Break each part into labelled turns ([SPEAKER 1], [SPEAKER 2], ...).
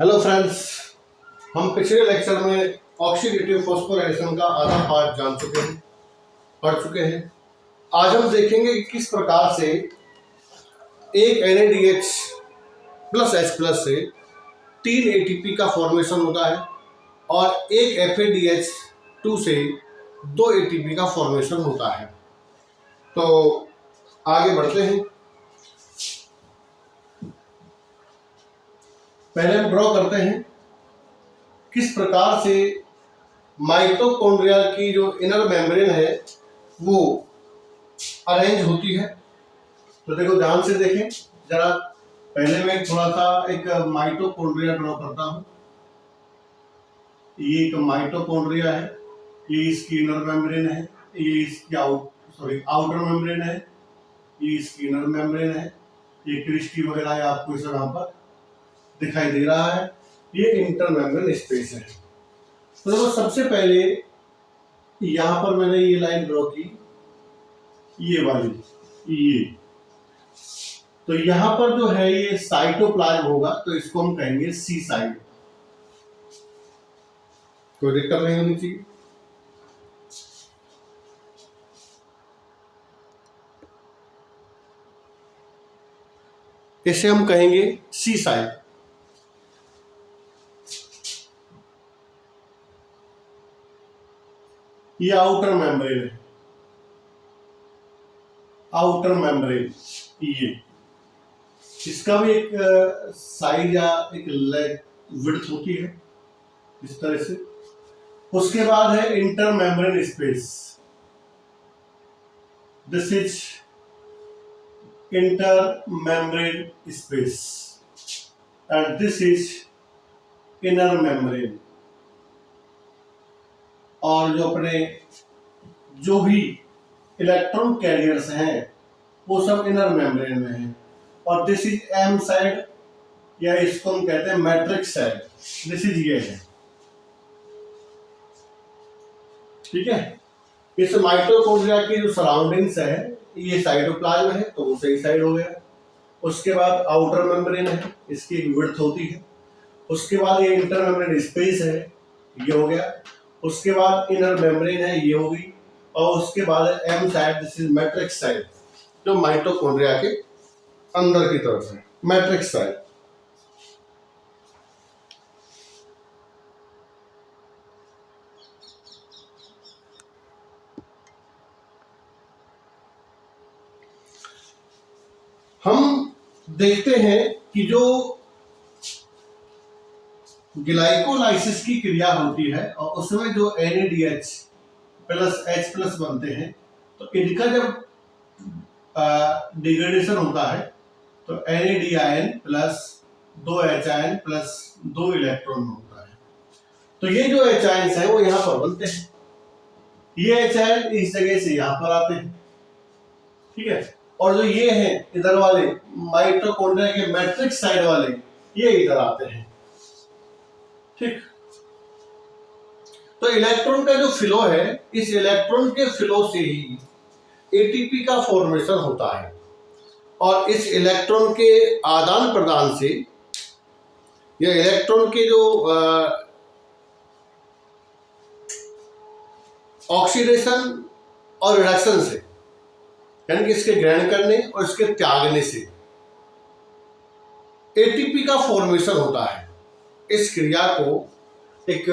[SPEAKER 1] Hello friends, हम पिछले lecture में ऑक्सीडेटिव फॉस्फोराइलेशन का आधा पार्ट पढ़ चुके हैं। आज हम देखेंगे कि किस प्रकार से एक NADH प्लस H प्लस से 3 ATP का फॉर्मेशन होता है और एक FADH2 से 2 ATP का फॉर्मेशन होता है। तो आगे बढ़ते हैं। पहले हम ड्रॉ करते हैं किस प्रकार से माइटोकॉन्ड्रिया की जो इनर मेम्ब्रेन है वो अरेंज होती है। तो देखो, ध्यान से देखें जरा। पहले मैं थोड़ा सा एक माइटोकॉन्ड्रिया ड्रॉ करता हूँ। ये एक माइटोकॉन्ड्रिया है, ये इसकी इनर मेम्ब्रेन है, ये इसकी आउटर मेम्ब्रेन है, ये इसकी इनर मेम्ब्रेन है, ये क्रिस्टी वगैरह है, आपको इस यहाँ पर दिखाई दे रहा है। ये इंटर मेम्ब्रेन स्पेस है। तो देखो, सबसे पहले यहां पर मैंने ये लाइन ड्रॉ की, ये वाली, ये तो यहां पर जो है ये साइटोप्लाज्म होगा, तो इसको हम कहेंगे सी साइड। कोई दिक्कत नहीं होनी चाहिए। इसे हम कहेंगे सी साइड। ये आउटर मेम्ब्रेन है, आउटर मेम्ब्रेन। ये इसका भी एक साइड या एक विड्थ होती है इस तरह से। उसके बाद है inter membrane space. This is inter membrane space and this is inner membrane. और जो भी इलेक्ट्रॉन कैरियर्स हैं वो सब इनर मेम्ब्रेन में हैं। और दिस इज एम साइड, या इसको हम कहते हैं मैट्रिक्स साइड। दिस इज ये है, ठीक है। इस माइटोकॉन्ड्रिया की जो सराउंडिंग्स है, ये साइटोप्लाज्म है, तो वो सही साइड हो गया। उसके बाद आउटर मेम्ब्रेन है, इसकी एक विड्थ होती है। उसके बाद ये इंटर मेम्ब्रेन स्पेस है, ये हो गया। उसके बाद इनर मेम्ब्रेन है, ये होगी। और उसके बाद M side, this is matrix side, जो माइटोकॉन्ड्रिया के अंदर की तरफ है, मैट्रिक्स साइड। हम देखते हैं कि जो ग्लाइकोलाइसिस की क्रिया होती है और उसमें जो NADH प्लस H प्लस बनते हैं, तो इनका जब डिग्रेडेशन होता है तो NADIN plus 2 HIN plus 2 electron होता है। तो ये जो HINs हैं वो यहाँ पर बनते हैं। ये HIN इस जगह से यहाँ पर आते हैं, ठीक है। और जो ये हैं इधर वाले माइटोकॉन्ड्रिया के मैट्रिक्स साइड वाले, ये इधर आते हैं, ठीक। तो इलेक्ट्रॉन का जो फ्लो है, इस इलेक्ट्रॉन के फ्लो से ही ATP का फॉर्मेशन होता है। और इस इलेक्ट्रॉन के आदान प्रदान से, या इलेक्ट्रॉन के जो ऑक्सीडेशन और रिडक्शन से, यानी कि इसके ग्रहण करने और इसके त्यागने से ATP का फॉर्मेशन होता है। इस क्रिया को एक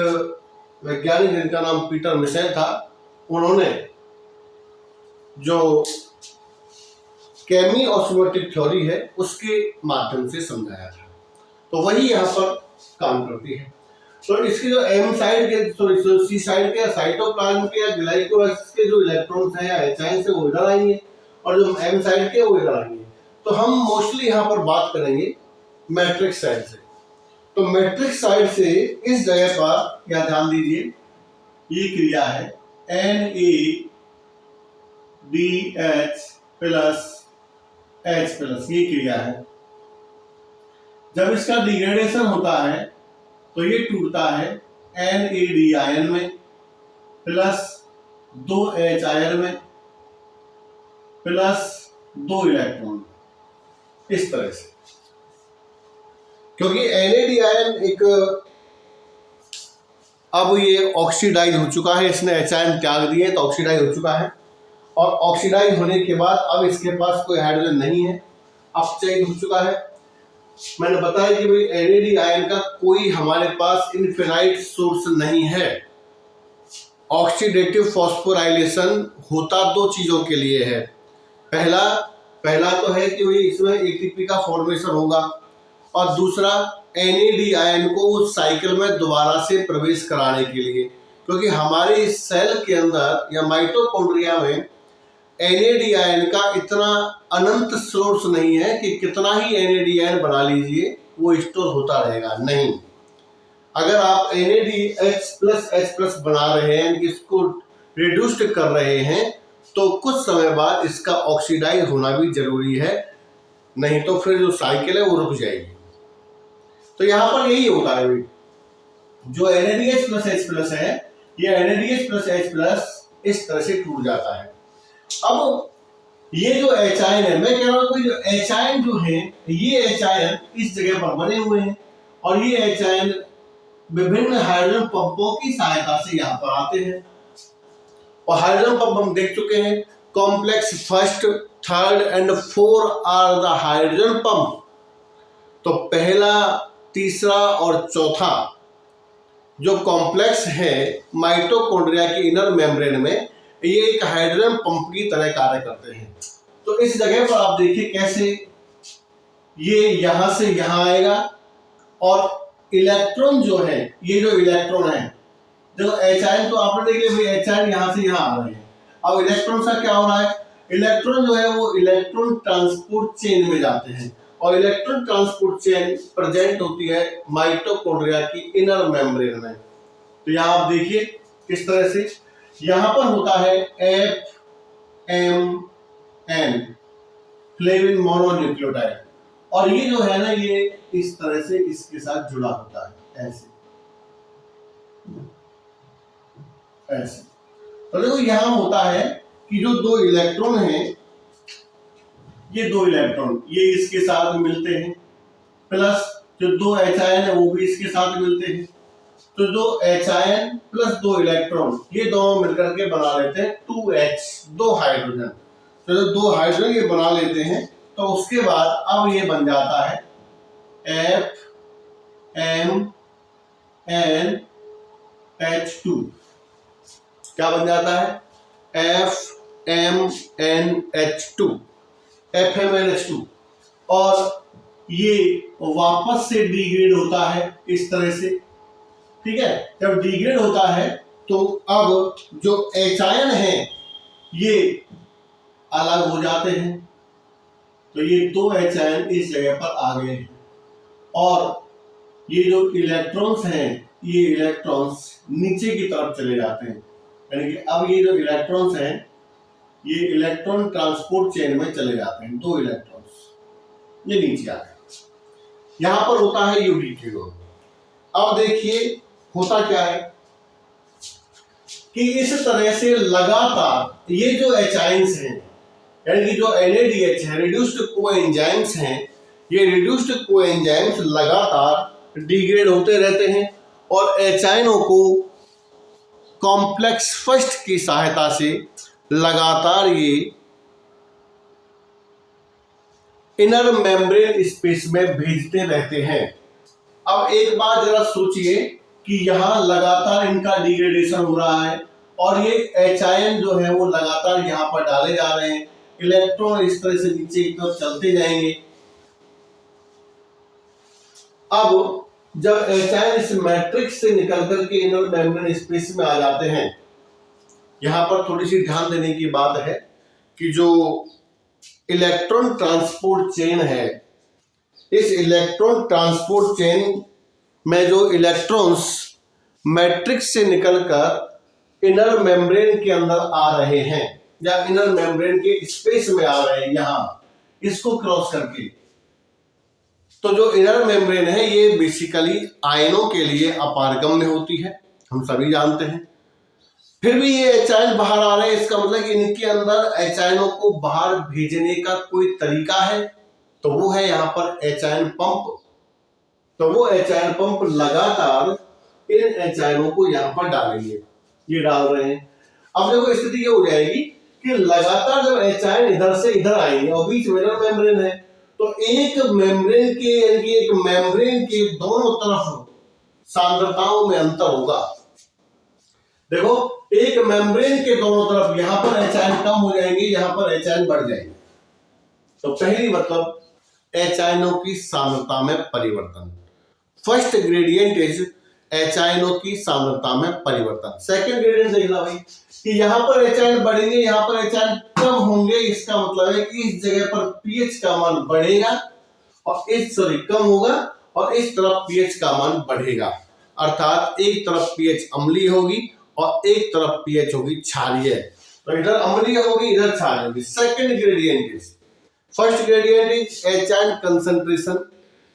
[SPEAKER 1] वैज्ञानिक जिनका नाम पीटर मिशेल था, उन्होंने जो केमी ऑस्मोटिक थ्योरी है उसके माध्यम से समझाया था। तो वही यहाँ पर काम करती है। तो इसकी जो एम साइड के, सी साइड के, साइटोप्लाज्म के या ग्लाइकोलाइसिस के जो इलेक्ट्रॉन्स हैं या HINs से वो इधर आएंगे, और जो एम साइड के वो इधर आएंगे। तो हम मोस्टली यहाँ पर बात करेंगे मैट्रिक्स साइड से। तो मैट्रिक्स साइड से इस जगह पर, या ध्यान दीजिए, ये क्रिया है NADH प्लस H प्लस, ये क्रिया है। जब इसका डिग्रेडेशन होता है तो ये टूटता है NADIN में प्लस 2 HIN में प्लस 2 इलेक्ट्रॉन, इस तरह से। क्योंकि NAD आयन एक अब ये ऑक्सीडाइज हो चुका है, इसने H आयन त्याग दिए तो ऑक्सीडाइज हो चुका है, और ऑक्सीडाइज होने के बाद अब इसके पास कोई हाइड्रोजन नहीं है, अपचाइज हो चुका है। मैंने बताया कि भाई NAD आयन का कोई हमारे पास इनफिनाइट सोर्स नहीं है। ऑक्सीडेटिव फॉस्फोराइलेशन होता दो चीजों के लिए है। पहला तो है कि भाई इसमें ATP का फॉर्मेशन होगा, और दूसरा NAD आयन को उस साइकिल में दोबारा से प्रवेश कराने के लिए, क्योंकि हमारे सेल के अंदर या माइटोकॉन्ड्रिया में NAD आयन का इतना अनंत सोर्स नहीं है कि कितना ही NAD आयन बना लीजिए वो स्टोर होता रहेगा, नहीं। अगर आप NADH+H+ बना रहे हैं, इसको रिड्यूस्ड कर रहे हैं, तो कुछ समय बाद इसका ऑक्सीडाइज होना भी जरूरी है, नहीं तो फिर जो साइकिल है वो रुक जाएगी। तो यहाँ पर यही होता है, जो NADH+H+ है, ये NADH+H+ इस तरह से टूट जाता है। अब ये जो H आयन है, मैं कह रहा हूँ जो H आयन जो है, ये H आयन इस जगह पर बने हुए हैं, और ये H आयन विभिन्न हाइड्रोजन पंपों की सहायता से यहाँ पर आते हैं। और हाइड्रोजन पंप हम देख चुके हैं, complex first, third and 4 are the hydrogen pump. तो पहला, तीसरा और चौथा जो कॉम्प्लेक्स है माइटोकॉन्ड्रिया के इनर मेम्ब्रेन में, ये एक हाइड्रोजन पंप की तरह कार्य करते हैं। तो इस जगह पर आप देखिए कैसे ये यहां से यहां आएगा, और इलेक्ट्रॉन जो है, ये जो इलेक्ट्रॉन है, देखो H आयन तो आपने देख लिया H आयन यहां से यहां आ रहे हैं। अब इलेक्ट्रॉन का क्या हो रहा है, इलेक्ट्रॉन जो है वो इलेक्ट्रॉन ट्रांसपोर्ट चेन में जाते हैं, और इलेक्ट्रॉन ट्रांसपोर्ट चेन प्रेजेंट होती है माइटोकॉन्ड्रिया की इनर मेम्ब्रेन में। तो यहाँ आप देखिए किस तरह से यहाँ पर होता है FMN, फ्लेविन मोनोन्यूक्लियोटाइड, और ये जो है ना, ये इस तरह से इसके साथ जुड़ा होता है, ऐसे ऐसे। तो देखो यहाँ होता है कि जो दो इलेक्ट्रॉन हैं, ये दो इलेक्ट्रॉन ये इसके साथ मिलते हैं, प्लस जो दो H आयन है वो भी इसके साथ मिलते हैं। तो जो H आयन प्लस दो इलेक्ट्रॉन, ये दोनों मिलकर के बना लेते हैं 2H, दो हाइड्रोजन। तो जो दो हाइड्रोजन ये बना लेते हैं, तो उसके बाद अब ये बन जाता है FMNH2। क्या बन जाता है, FMNH2, FMNH2, और ये वापस से डिग्रेड होता है इस तरह से, ठीक है। जब डिग्रेड होता है तो अब जो H आयन है ये अलग हो जाते हैं, तो ये दो H आयन इस जगह पर आ गए हैं, और ये जो इलेक्ट्रॉन्स हैं, ये इलेक्ट्रॉन्स नीचे की तरफ चले जाते हैं, यानी कि अब ये जो इलेक्ट्रॉन्स हैं, ये इलेक्ट्रॉन ट्रांसपोर्ट चेन में चले जाते हैं, दो इलेक्ट्रॉन्स ये नीचे आ गए। यहां पर होता है यूडीक्यू। अब देखिए होता क्या है कि इस तरह से लगातार ये जो H आयन्स हैं, यानी कि जो NADH है, रिड्यूस्ड कोएंजाइम्स हैं, ये रिड्यूस्ड कोएंजाइम्स लगातार डिग्रेड होते रहते हैं, और H आयनों को कॉम्प्लेक्स फर्स्ट की सहायता से लगातार ये इनर मेम्ब्रेन स्पेस में भेजते रहते हैं। अब एक बात जरा सोचिए कि यहाँ लगातार इनका डिग्रेडेशन हो रहा है, और ये H आयन जो है वो लगातार यहाँ पर डाले जा रहे हैं, इलेक्ट्रॉन इस तरह से नीचे की तरफ चलते जाएंगे। अब जब H आयन इस मैट्रिक्स से निकल करके इनर मेम्ब्रेन स्पेस में आ जाते हैं, यहाँ पर थोड़ी सी ध्यान देने की बात है कि जो इलेक्ट्रॉन ट्रांसपोर्ट चेन है, इस इलेक्ट्रॉन ट्रांसपोर्ट चेन में जो इलेक्ट्रॉन्स मैट्रिक्स से निकलकर इनर मेम्ब्रेन के अंदर आ रहे हैं, या इनर मेम्ब्रेन के स्पेस में आ रहे हैं, यहाँ इसको क्रॉस करके, तो जो इनर मेम्ब्रेन है ये बेसिकली आयनों के लिए अपारगम्य होती है, हम सभी जानते हैं। फिर भी ये H आयन बाहर आ रहे हैं, इसका मतलब कि इनके अंदर H आयनों को बाहर भेजने का कोई तरीका है, तो वो है यहाँ पर H आयन पंप। तो वो एच पंप लगातार इन एच को यहाँ पर डालेंगे, ये डाल रहे हैं। अब देखो स्थिति ये हो जाएगी कि लगातार जब एच इधर से इधर आएंगे और बीच में मेम्ब्रेन है, तो एक मेम्ब्रेन के यानी कि एक मेम्ब्रेन के दोनों तरफ सांद्रताओं में अंतर होगा। देखो एक मेम्ब्रेन के दोनों तरफ यहां पर एच कम हो जाएंगे, यहां पर एच बढ़ जाएंगे। तो पहली मतलब एच की सांद्रता में परिवर्तन, फर्स्ट ग्रेडियंट इज एच की सांद्रता में परिवर्तन। सेकंड ग्रेडियंट देखना भाई कि यहां पर एच बढ़ेंगे, यहां पर एच कम होंगे, इसका मतलब है कि इस जगह पर पीएच का मान बढ़ेगा और इस कम होगा और इस तरफ पीएच का मान बढ़ेगा। अर्थात एक तरफ पीएच अम्लीय होगी और एक तरफ पीएच होगी क्षारीय। तो इधर अम्लीय होगी, इधर क्षारीय होगी। Second gradient is, first gradient is H concentration,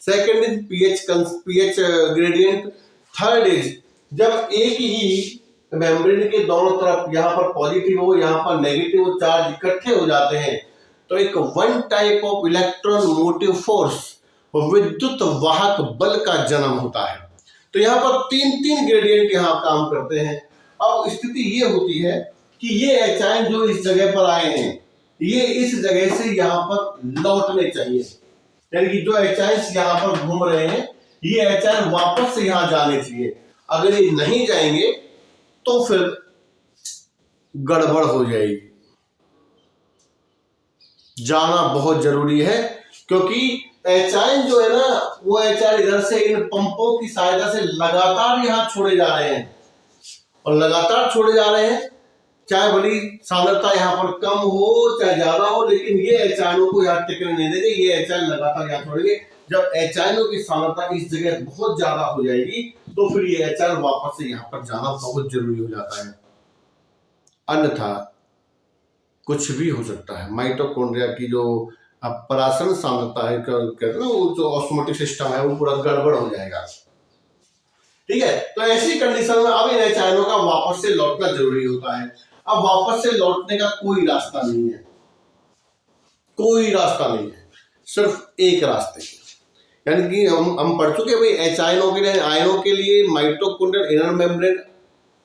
[SPEAKER 1] second is pH gradient, third is जब एक ही मेम्ब्रेन के दोनों तरफ यहां पर पॉजिटिव हो, यहां पर नेगेटिव चार्ज इकट्ठे हो जाते हैं, तो एक one type of electron motive force, विद्युत वाहक बल का जन्म होता है। तो यहाँ पर तीन तीन ग्रेडियंट यहाँ काम करते हैं। अब स्थिति ये होती है कि ये एच जो इस जगह पर आए हैं, ये इस जगह से यहाँ पर लौटने चाहिए, यानी कि जो एच यहाँ पर घूम रहे हैं ये एच वापस से यहाँ जाने चाहिए। अगर ये नहीं जाएंगे तो फिर गड़बड़ हो जाएगी। जाना बहुत जरूरी है, क्योंकि एच जो है ना वो एच इधर से इन पंपों की सहायता से लगातार यहाँ छोड़े जा रहे हैं और लगातार छोड़े जा रहे हैं, चाहे बड़ी सांद्रता यहाँ पर कम हो चाहे ज्यादा हो, लेकिन ये एच को यहाँ टिकने नहीं देंगे, ये एच लगातार यहाँ छोड़ेंगे। जब एच की सांद्रता इस जगह बहुत ज्यादा हो जाएगी तो फिर ये एच वापस से यहाँ पर जाना बहुत जरूरी हो जाता है, अन्यथा कुछ भी हो सकता है। माइटोकॉन्ड्रिया की जो परासरण सांद्रता है, कहते हैं ना, वो जो ऑस्मोटिक सिस्टम है वो पूरा गड़बड़ हो जाएगा। ठीक है, तो ऐसी कंडीशन में अब इन एच का वापस से लौटना जरूरी होता है। अब वापस से लौटने का कोई रास्ता नहीं है, कोई रास्ता नहीं है, सिर्फ एक रास्ते, यानी कि हम पढ़ चुके भाई एच आयनों के लिए माइटोकॉन्ड्रियल इनर मेम्ब्रेन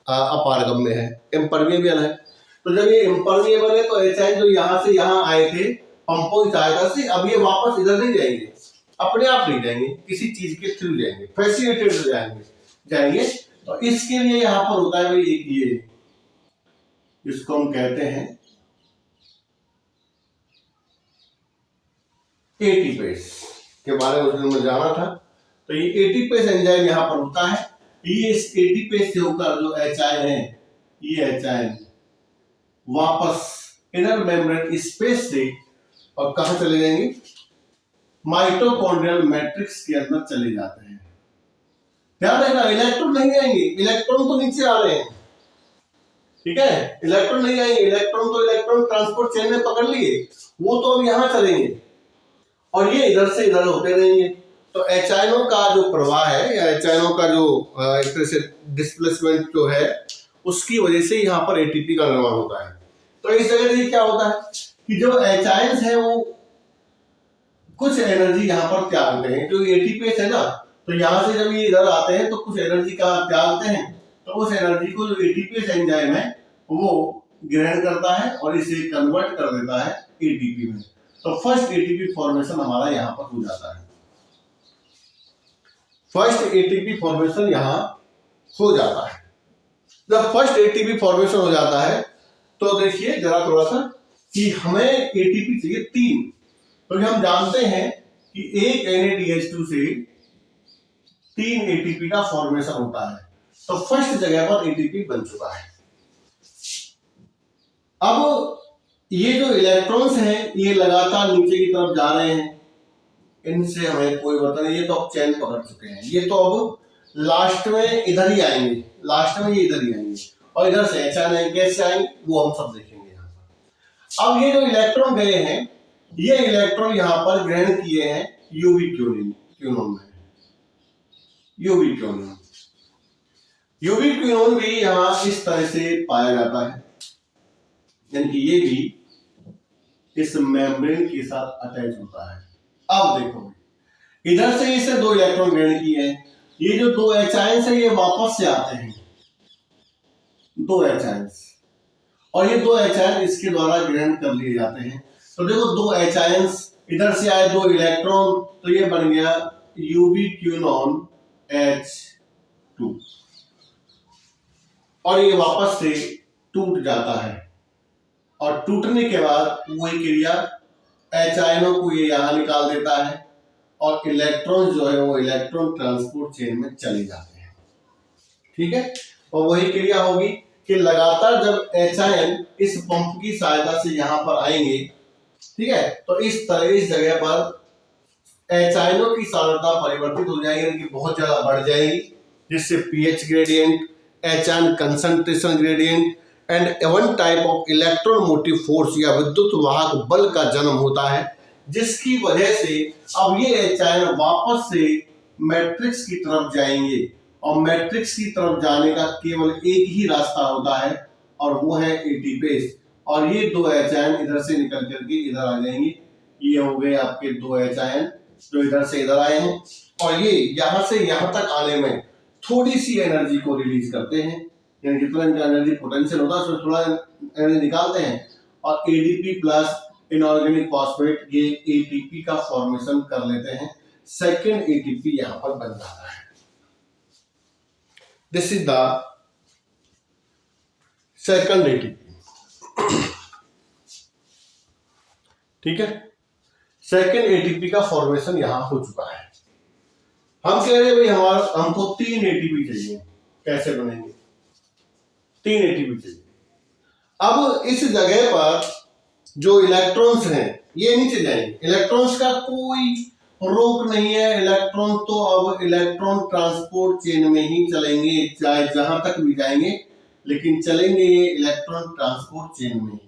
[SPEAKER 1] अपारगम्य है, इम्परमिएबल है। तो जब ये इम्परमिएबल है तो एच जो यहाँ से यहाँ आए थे पंपों की सहायता से, अब ये वापस इधर नहीं जाएंगे, अपने आप नहीं जाएंगे, किसी चीज के थ्रू जाएंगे, फैसिलिटेटेड जाएंगे। तो इसके लिए यहाँ पर होता है भाई ये इसको हम कहते हैं एटीपेस के बारे में मुझे जाना था। तो ये एटीपेस एंजाइम यहाँ पर होता है, ये इस एटीपेस से होकर जो एच है, ये एच वापस इनर मेम्ब्रेन स्पेस से और कहां चले जाएंगे, माइटोकॉन्ड्रियल मैट्रिक्स के अंदर चले जाते हैं। ध्यान रखना, इलेक्ट्रॉन नहीं आएंगे, इलेक्ट्रॉन तो नीचे आ रहे हैं, ठीक है, इलेक्ट्रॉन नहीं आएंगे, इलेक्ट्रॉन ट्रांसपोर्ट चेन में पकड़ लिए, वो तो अब यहां चलेंगे और ये इधर से इधर होते रहेंगे। तो एच का जो प्रवाह है या एच का जो एक तरह से डिस्प्लेसमेंट जो है उसकी वजह से यहाँ पर एटीपी का निर्माण होता है। तो इस जगह से क्या होता है कि जो एच है वो कुछ एनर्जी यहाँ पर त्यागते हैं, जो एटीपी है ना, तो यहाँ से जब ये इधर आते हैं तो कुछ एनर्जी का त्यागते हैं, तो उस एनर्जी को जो एटीपी एंजाइम है वो ग्रहण करता है और इसे कन्वर्ट कर देता है एटीपी में। तो फर्स्ट एटीपी फॉर्मेशन हमारा यहाँ पर हो जाता है, फर्स्ट एटीपी फॉर्मेशन यहाँ हो जाता है। जब फर्स्ट एटीपी फॉर्मेशन हो जाता है तो देखिए जरा थोड़ा सा कि हमें एटीपी चाहिए 3, तो हम जानते हैं कि एक NADH2 से 3 एटीपी का फॉर्मेशन होता है। तो फर्स्ट जगह पर एटीपी बन चुका है। अब ये जो इलेक्ट्रॉन्स हैं ये लगातार नीचे की तरफ जा रहे हैं, इनसे हमें कोई पता नहीं, ये तो अब चैन पकड़ चुके हैं, ये तो अब लास्ट में इधर ही आएंगे, लास्ट में ये इधर ही आएंगे और इधर से एच आएंगे, कैसे आएंगे वो हम सब देखेंगे यहाँ पर। अब ये जो इलेक्ट्रॉन गए हैं, ये इलेक्ट्रॉन यहाँ पर ग्रहण किए हैं यूवी क्यूनोन में, यूवी क्यूनोन भी यहाँ इस तरह से पाया जाता है, यानी कि ये भी इस मेम्ब्रेन के साथ अटैच होता है। अब देखो इधर से इससे 2 इलेक्ट्रॉन ग्रहण किए हैं, ये जो 2 H आयंस है ये वापस से आते हैं 2 H आयंस, और ये 2 H आयन इसके द्वारा ग्रहण कर लिए जाते हैं। तो देखो 2 H आयंस इधर से आए 2 इलेक्ट्रॉन, तो ये बन गया UbQ H2 और ये वापस से टूट जाता है, और टूटने के बाद वही क्रिया H आयनों को ये यहां निकाल देता है और इलेक्ट्रॉन जो है वो इलेक्ट्रॉन ट्रांसपोर्ट चेन में चले जाते हैं। ठीक है, और वही क्रिया होगी कि लगातार जब H आयन इस पंप की सहायता से यहां पर आएंगे, ठीक है, तो इस तरह इस जगह पर H आयनों की सांद्रता परिवर्तित हो जाएगी, यानी कि बहुत ज्यादा बढ़ जाएगी, जिससे pH gradient, H ion concentration gradient and one type of electromotive force या विद्युत वाहक बल का जन्म होता है, जिसकी वजह से अब ये H आयन वापस से मैट्रिक्स की तरफ जाएंगे, और मैट्रिक्स की तरफ जाने का केवल एक ही रास्ता होता है और वो है एटीपेस, और ये 2 H आयन इधर से निकल करके इधर आ जाएंगे। ये हो गए आपके 2 H आयन जो इधर से इधर आए हैं, और ये यहां से यहां तक आने में थोड़ी सी एनर्जी को रिलीज करते हैं, यानी जितना इनका एनर्जी पोटेंशियल होता है उसमें थोड़ा एनर्जी निकालते हैं, और एडीपी प्लस इनऑर्गेनिक फॉस्फेट ये एटीपी का फॉर्मेशन कर लेते हैं, सेकंड एटीपी यहां पर बन जाता है। This is the second ATP. ठीक है, सेकंड एटीपी का फॉर्मेशन यहां हो चुका है। हम कह रहे हैं भाई हमको 3 एटीपी चाहिए, कैसे बनेंगे? 3 एटीपी चाहिए। अब इस जगह पर जो इलेक्ट्रॉन्स हैं ये नीचे जाएंगे, इलेक्ट्रॉन्स का कोई रोक नहीं है, इलेक्ट्रॉन तो अब इलेक्ट्रॉन ट्रांसपोर्ट चेन में ही चलेंगे, चाहे जहां तक भी जाएंगे, लेकिन चलेंगे ये इलेक्ट्रॉन ट्रांसपोर्ट चेन में ही।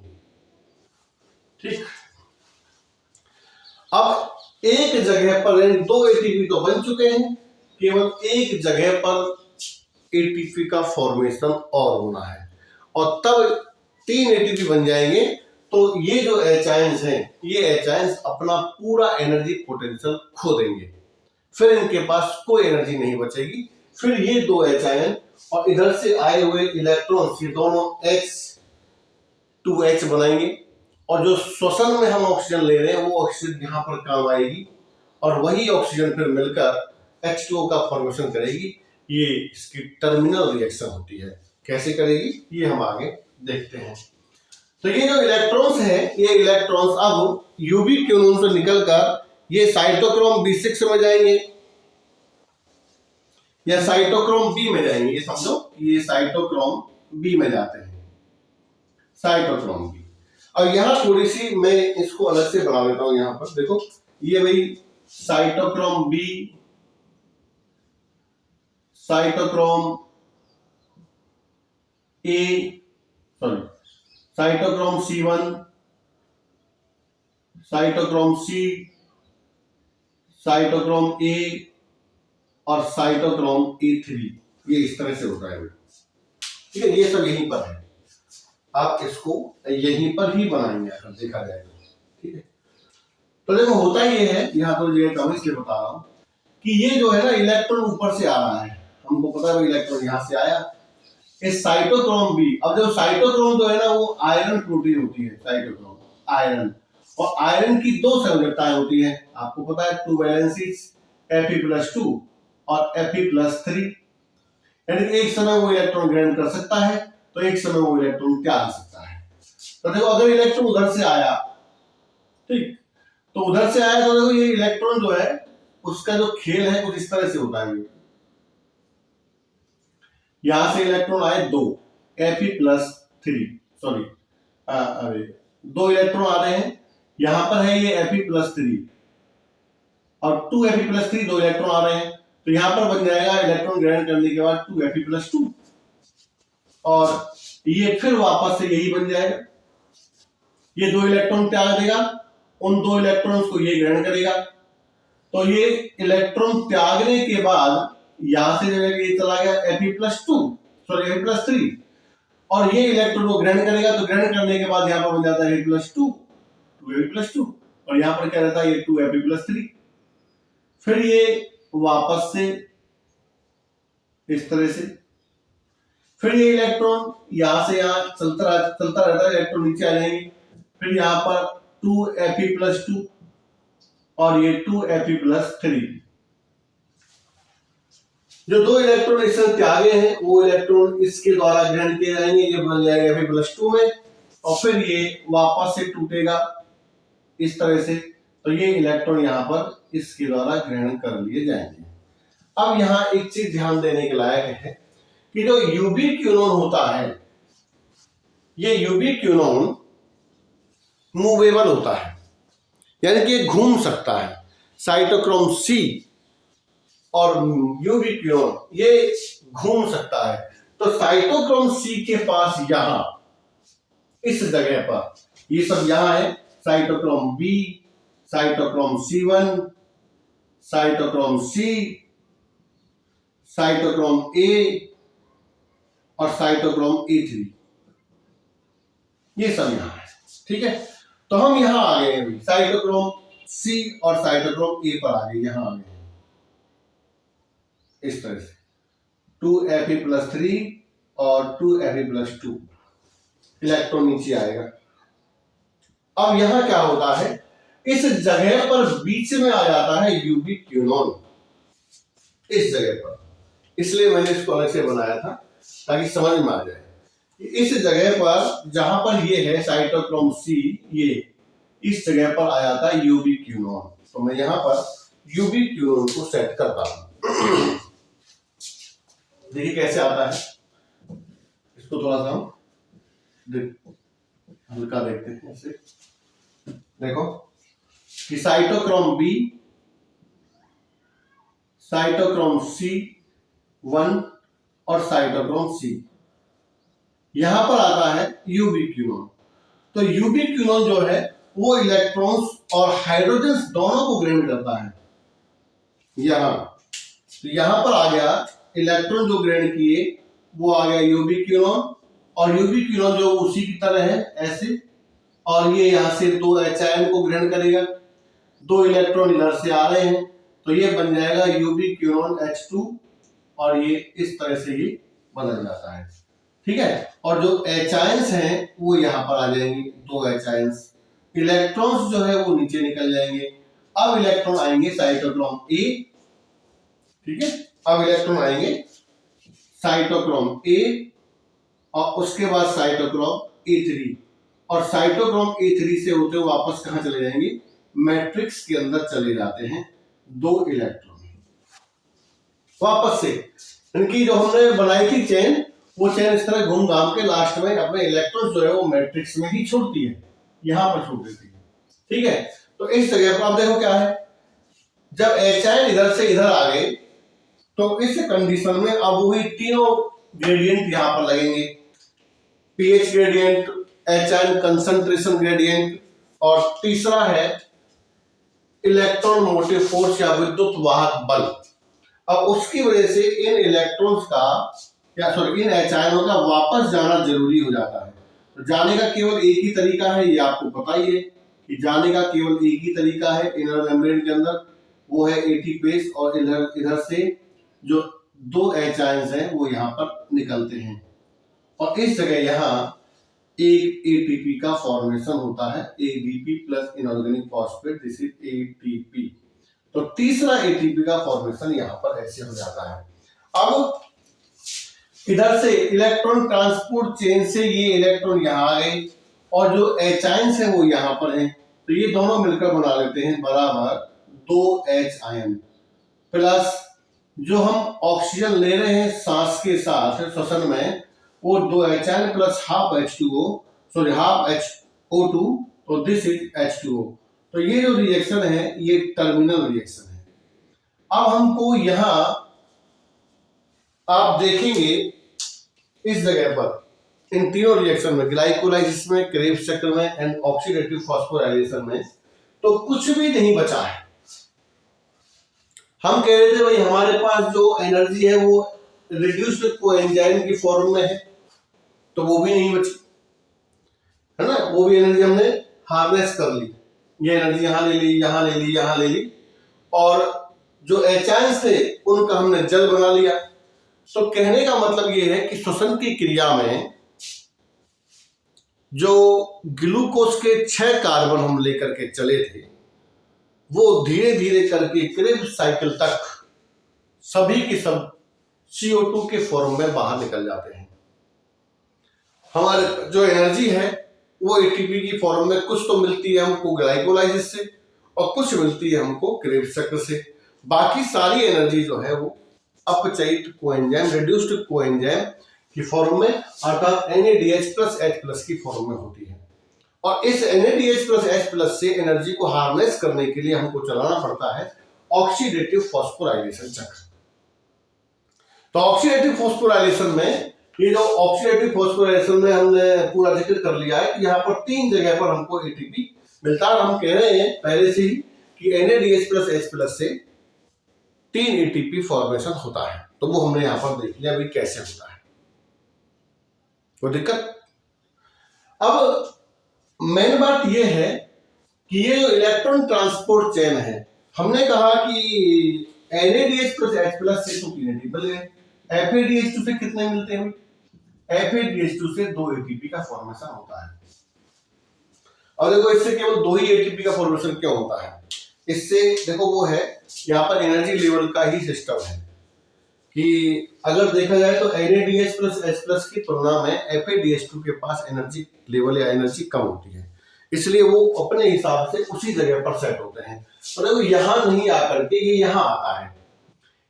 [SPEAKER 1] ठीक, अब एक जगह पर 2 एटीपी तो बन चुके हैं, केवल एक जगह पर एटीपी का फॉर्मेशन और होना है, और तब 3 एटीपी बन जाएंगे। तो ये जो H आयंस हैं, ये H आयंस अपना पूरा एनर्जी पोटेंशियल खो देंगे, फिर इनके पास कोई एनर्जी नहीं बचेगी। फिर ये 2 H आयन और इधर से आए हुए इलेक्ट्रॉन्स, ये दोनों H2H बनाएंगे, और जो श्वसन में हम ऑक्सीजन ले रहे हैं वो ऑक्सीजन यहाँ पर काम आएगी, और वही ऑक्सीजन फिर मिलकर H2O का फॉर्मेशन करेगी। ये इसकी टर्मिनल रिएक्शन होती है। कैसे करेगी ये हम आगे देखते हैं। तो ये जो इलेक्ट्रॉन्स हैं, ये इलेक्ट्रॉन्स अब यूवी क्यूनोन से निकलकर ये साइटोक्रोम B6 में जाएंगे या साइटोक्रोम बी में जाएंगे। ये समझो ये साइटोक्रोम बी में जाते हैं, साइटोक्रोम बी। और यहां थोड़ी सी मैं इसको अलग से बना देता हूं। यहां पर देखो ये भाई cytochrome B, cytochrome A, sorry cytochrome C1, cytochrome C, cytochrome A और साइटोक्रोम E3, ये इस तरह से होता है। ठीक है, ये सब यहीं पर है, आप इसको यहीं पर ही बनाएंगे अगर देखा जाएगा। ठीक है, तो देखो होता ये है, यहाँ तो ये कम इसलिए बता रहा हूं कि ये जो है ना इलेक्ट्रॉन ऊपर से आ रहा है, हमको पता है इलेक्ट्रॉन यहां से आया, इस साइटोक्रोम बी। अब जो साइटोक्रोम जो है ना वो आयरन प्रोटीन होती है, साइटोक्रोम आयरन, और आयरन की 2 संयोजकताएं होती हैं, आपको पता है 2 वैलेंसीज Fe+2 और Fe+3, यानी एक समय वो इलेक्ट्रॉन ग्रहण कर सकता है तो एक समय वो इलेक्ट्रॉन त्याग सकता है। तो देखो अगर इलेक्ट्रॉन उधर से आया, ठीक, तो उधर से आया तो देखो ये इलेक्ट्रॉन जो है उसका जो खेल है कुछ इस तरह से होता है। यहां से इलेक्ट्रॉन आए 2 Fe+3, सॉरी अरे 2 इलेक्ट्रॉन आ रहे हैं, यहां पर है ये Fe+3 और 2 Fe+3 2 इलेक्ट्रॉन आ रहे हैं, तो यहां पर बन जाएगा इलेक्ट्रॉन ग्रहण करने के बाद 2 Fe+2, और ये फिर वापस से यही बन जाएगा, ये 2 इलेक्ट्रॉन त्याग देगा, उन 2 इलेक्ट्रॉन्स को ये ग्रहण करेगा, तो ये इलेक्ट्रॉन त्यागने के बाद यहां से जो है ये चला गया Fe+2, सॉरी Fe+3, और ये इलेक्ट्रॉन को ग्रहण करेगा, तो ग्रहण करने के बाद यहां पर बन जाता है Fe+2, 2 Fe+2, और यहां पर क्या रहता है ये 2 Fe+3। फिर ये वापस से इस तरह से, फिर ये इलेक्ट्रॉन यहां से यहां चलता रहता है, इलेक्ट्रॉन नीचे आ जाएंगे, फिर यहां पर 2Fe+2 और ये 2Fe+3। जो दो इलेक्ट्रॉन इससे त्यागे हैं वो इलेक्ट्रॉन इसके द्वारा ग्रहण किए जाएंगे, ये बन जाएगा Fe+2 में, और फिर ये वापस से टूटेगा इस तरह से, तो ये इलेक्ट्रॉन यहाँ पर इसके द्वारा ग्रहण कर लिए जाएंगे। अब यहाँ एक चीज ध्यान देने के लायक है कि जो यूबी क्यूनोन होता है, ये यूबी क्यूनोन मूवेबल होता है, यानी कि घूम सकता है। साइटोक्रोम सी और यूबी क्यूनोन ये घूम सकता है। तो साइटोक्रोम सी के पास यहां इस जगह पर ये सब यहां है, cytochrome B, cytochrome C1, cytochrome C, cytochrome A और साइटोक्रोम E3, ये सब यहां है। ठीक है, तो हम यहां आ गए हैं, साइटोक्रोम सी और साइटोक्रोम ए पर आ गए, यहां आ गए इस तरह से 2Fe+3 और 2Fe+2 इलेक्ट्रॉन नीचे आएगा। अब यहां क्या होता है, इस जगह पर बीच में आ जाता है यूबी क्यूनोन, इस जगह पर, इसलिए मैंने इसको अलग से बनाया था ताकि समझ में आ जाए। इस जगह पर जहां पर ये है साइटोक्रोम सी, ये इस जगह पर आ जाता है यूबी क्यूनोन। तो मैं यहां पर यूबी क्यूनोन को सेट करता हूं। देखिए कैसे आता है, इसको थोड़ा सा हम हल्का देखते हैं ऐसे। देखो कि साइटोक्रोम बी, साइटोक्रोम C1 और साइटोक्रोम सी, यहां पर आता है यूबी क्यूनोन। तो यूबी क्यूनोन जो है वो इलेक्ट्रॉन्स और हाइड्रोजन्स दोनों को ग्रहण करता है। यहां तो यहां पर आ गया इलेक्ट्रॉन जो ग्रहण किए वो आ गया यूबी क्यूनोन, और यूबी क्यूनोन जो उसी की तरह है ऐसे, और ये यहां से 2 H को ग्रहण करेगा, 2 इलेक्ट्रॉन इधर से आ रहे हैं, तो ये बन जाएगा यूबी क्यूनोन H2, और ये इस तरह से ही बदल जाता है। ठीक है, और जो H हैं वो यहाँ पर आ जाएंगे, 2 H, इलेक्ट्रॉन्स जो है वो नीचे निकल जाएंगे। अब इलेक्ट्रॉन आएंगे साइटोक्रोम ए, ठीक है, अब इलेक्ट्रॉन आएंगे साइटोक्रोम ए, और उसके बाद साइटोक्रोम E3, और साइटोक्रोम E3 से होते हुए वापस कहां चले जाएंगे, मैट्रिक्स के अंदर चले जाते हैं 2 इलेक्ट्रॉन वापस से। इनकी जो हमने बनाई थी चेन, वो चेन इस तरह घूम घाम के लास्ट में अपने इलेक्ट्रॉन जो है वो मैट्रिक्स में ही छोड़ती है, यहां पर छोड़ देती है। ठीक है, तो इस जगह पर आप देखो क्या है, जब H इधर से इधर आ गए तो इस कंडीशन में अब वही तीनों ग्रेडियंट यहां पर लगेंगे, pH gradient, H concentration gradient, और तीसरा है इलेक्ट्रॉन मोटिव फोर्स या विद्युत वाहक बल। अब उसकी वजह से इन इलेक्ट्रॉन्स का इन H का वापस जाना जरूरी हो जाता है। तो जाने का केवल एक ही तरीका है, ये आपको पता ही है कि जाने का केवल एक ही तरीका है इनर मेम्ब्रेन के अंदर, वो है एटीपेस, और इधर से जो 2 H हैं वो यहाँ पर निकलते हैं, और इस जगह यहाँ एक एटीपी का फॉर्मेशन होता है, ADP plus inorganic phosphate, this is ATP। तो तीसरा एटीपी का फॉर्मेशन यहाँ पर ऐसे हो जाता है। अब इधर से इलेक्ट्रॉन ट्रांसपोर्ट चेन से ये इलेक्ट्रॉन यहाँ आ गए, और जो H है वो यहाँ पर हैं, तो ये दोनों मिलकर बना लेते हैं बराबर 2 H प्लस जो हम ऑक्सीजन ले रहे हैं सांस के साथ श्वसन में, वो 2 H plus half H2O, sorry half HO2, तो दिस इज H2O। तो ये जो रिएक्शन है ये टर्मिनल रिएक्शन है। अब हमको यहां आप देखेंगे इस जगह पर इन तीनों रिएक्शन में, ग्लाइकोलाइसिस में, क्रेब्स चक्र में एंड ऑक्सीडेटिव फॉस्फोराइलेशन में, तो कुछ भी नहीं बचा है। हम कह रहे थे भाई हमारे पास जो एनर्जी है वो रिड्यूस्ड कोएंजाइम की फॉर्म में है, तो वो भी नहीं बची है ना, वो भी एनर्जी हमने हार्नेस कर ली, ये एनर्जी यहां ले ली, यहां ले ली, यहां ले ली, और जो एचाइंस थे उनका हमने जल बना लिया। तो कहने का मतलब ये है कि श्वसन की क्रिया में जो ग्लूकोज के 6 कार्बन हम लेकर के चले थे वो धीरे धीरे करके क्रेब्स साइकिल तक सभी की सब CO2 के फॉर्म में बाहर निकल जाते हैं। हमारे जो एनर्जी है वो ATP की फॉर्म में कुछ तो मिलती है हमको ग्लाइकोलाइसिस से और कुछ मिलती है हमको क्रेब्स चक्र से। बाकी सारी एनर्जी जो है वो अपचयित कोएंजाइम, रिड्यूस्ड कोएंजाइम की फॉर्म में अर्थात NADH+H+ की फॉर्म में होती है। और इस NADH+H+ से एनर्जी को हार्नेस करने के लिए हमको चलाना पड़ता है ऑक्सीडेटिव फॉस्फोराइलेशन चक्र। तो ऑक्सीडेटिव फॉस्फोराइलेशन में ये जो ऑक्सीडेटिव फॉस्फोराइलेशन में हमने पूरा जिक्र कर लिया है कि यहाँ पर 3 जगह पर हमको ATP मिलता है। हम कह रहे हैं पहले से ही कि NADH+H+ से 3 ATP फॉर्मेशन होता है। तो वो हमने यहाँ पर देख लिया अभी कैसे होता है, कोई दिक्कत। अब मेन बात ये है कि ये जो इलेक्ट्रॉन ट्रांसपोर्ट चेन है, हमने कहा कि NADH+H+ से तो 3 ATP मिल गए, FADH2 से कितने मिलते हैं? FADH2 से 2 ATP का फॉर्मेशन होता है। और देखो इससे केवल 2 ही ATP का फॉर्मेशन क्यों होता है? इससे देखो वो है यहाँ पर एनर्जी लेवल का ही सिस्टम है कि अगर देखा जाए तो NADH+H+ की तुलना में FADH2 के पास एनर्जी लेवल या एनर्जी कम होती है, इसलिए वो अपने हिसाब से उसी जगह पर सेट होते हैं। और वो यहाँ नहीं आकर के ये यहाँ आता है।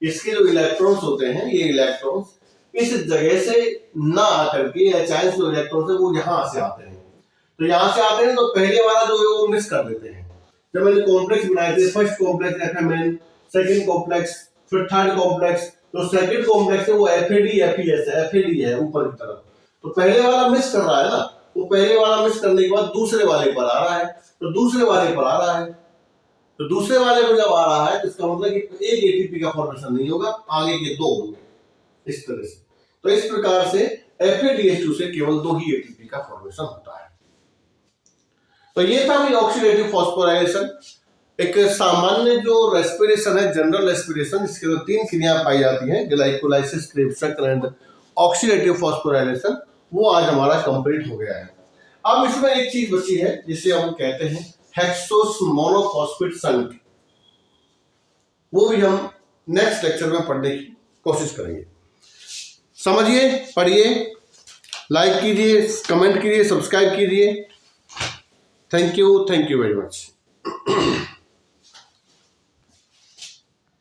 [SPEAKER 1] इसके जो इलेक्ट्रॉन्स होते हैं, ये इलेक्ट्रॉन्स इस जगह से ना आकर के एचाइंस जो इलेक्ट्रॉन्स है वो यहाँ से आते हैं। तो यहाँ से आते हैं तो पहले वाला जो है वो मिस कर देते हैं। जब मैंने कॉम्प्लेक्स बनाए थे, first complex FMN, second complex, फिर थर्ड कॉम्प्लेक्स, तो सेकंड कॉम्प्लेक्स है वो FAD है ऊपर की तरफ। तो पहले वाला मिस कर रहा है ना, वो पहले वाला मिस करने के बाद दूसरे वाले पर आ रहा है, तो दूसरे वाले पर आ रहा है, तो दूसरे वाले पर जब आ रहा है तो इसका मतलब कि एक ATP का फॉर्मेशन नहीं होगा, आगे के 2 होंगे इस तरह से। तो इस प्रकार से FADH2 से केवल 2 ही ATP का फॉर्मेशन होता है। तो ये था भी ऑक्सीडेटिव फॉस्फोराइलेशन, एक सामान्य जो रेस्पिरेशन है, जनरल रेस्पिरेशन, इसके अंदर 3 क्रियाएं पाई जाती हैं, ग्लाइकोलाइसिस, क्रेब्स चक्र एंड ऑक्सीडेटिव फॉस्फोराइलेशन। वो आज हमारा कंप्लीट हो गया है। अब इसमें एक चीज बची है जिसे हम कहते हैं हेक्सोस मोनोफॉस्फेट संघ, वो भी हम नेक्स्ट लेक्चर में पढ़ने की कोशिश करेंगे। समझिए, पढ़िए, लाइक कीजिए, कमेंट कीजिए, सब्सक्राइब कीजिए। Thank you very much.